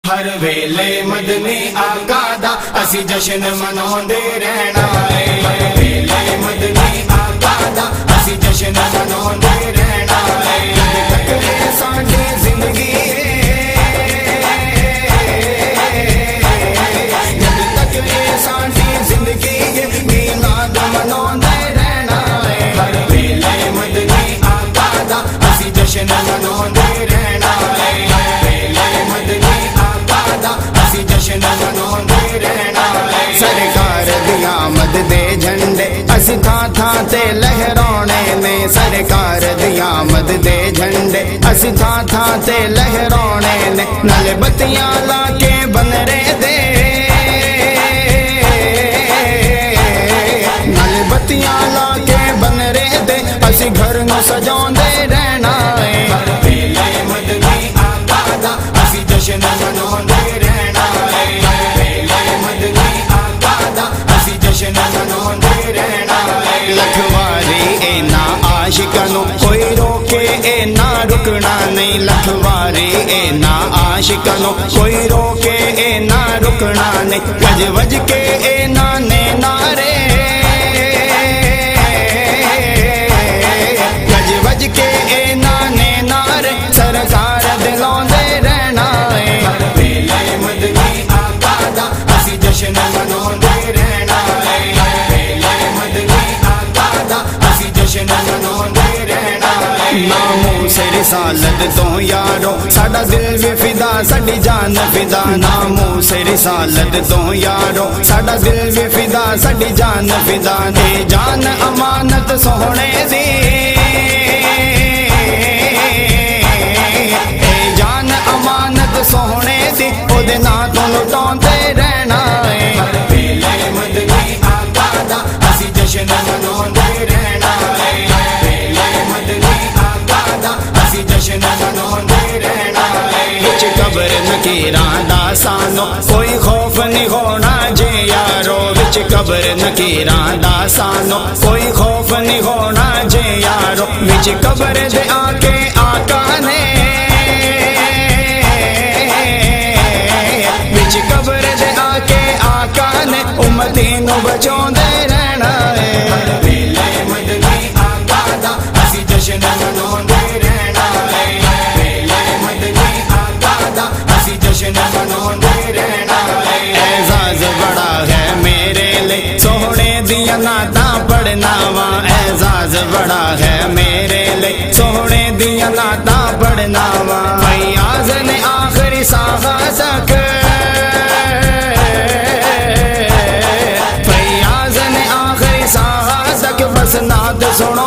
हर वेले मदनी आका दा असी जश्न मनाउंदे रहना है। हर वेले मदनी आका दा असी जश्न मनाउंदे रहना है। जद तक ये साडी जिंदगी जद तक ये साडी जिंदगी मिलाद मनाउंदे रहना है। हर वेले मदनी आका दा असी जश्न मनाउंदे रहना है। हर वेले मदनी जश्न मनाउंदे रहना है। सरकार दी आमद दे झंडे असी थां थां ते लहराने ने। सरकार दी आमद दे झंडे असी थां थां ते लहराने ने। नाले बत्तियां ला के बनरे दे नाले बत्तियां ला के बनरे दे असी घर नूं सजाउंदे रहना है। हर वेले मदनी आका दा असी जश्न मनाउंदे रहना है। हर वेले मदनी आका दा असी जश्न मनाउंदे रहना है। लखवारी ए ना आशिकां नूं कोई रोके ए ना रुकना नहीं। लखवारी ए ना आशिकां नूं कोई रोके ए ना रुकना नहीं। वज वज के ए नाने नारे वज वज के ए नाने नारे सरकार दिलाउंदे रहना है। हर वेले मदनी आका दा असी जश्न मनाउंदे रहना है। हर वेले मदनी आका दा असी जश्न मनाउंदे रहना है। नामों से रिसालत तो यारो साडा दिल भी फिदा साडी जान फिदा। नामों से रिसालत तो यारो साडा दिल भी फिदा साडी जान फिदा। ए जान अमानत सोहणे दी जान अमानत सोहणे दी ओदे नां तो लुटाउंदे रहना है। हर वेले मदनी आका दा असी जश्न मनाउंदे रहना है। हर वेले मदनी आका दा असी जश्न मनाउंदे रहना है। विच कब्र नकीरां दा सानू कोई खौफ नहीं होना जे यारो। विच कब्र नकीरां दा सानू कोई खौफ नहीं होना जे यारो। विच कब्र दे आके आका ने विच कब्र दे आके आका ने उम्मती नूं बचाउंदे रहना है। हर वेले मदनी आका दा असी जश्न मनाउंदे रहना है। हर वेले मदनी आका दा असी जश्न मनाउंदे रहना है। एजाज बड़ा है मेरे लिए सोहणे दियां नातां पढ़ना वा। एजाज बड़ा है मेरे लिए सोहणे दियां नातां पढ़ना वा। फैयाज ने आखिरी साह तक फैयाज ने आखिरी साह तक बस नात सुनो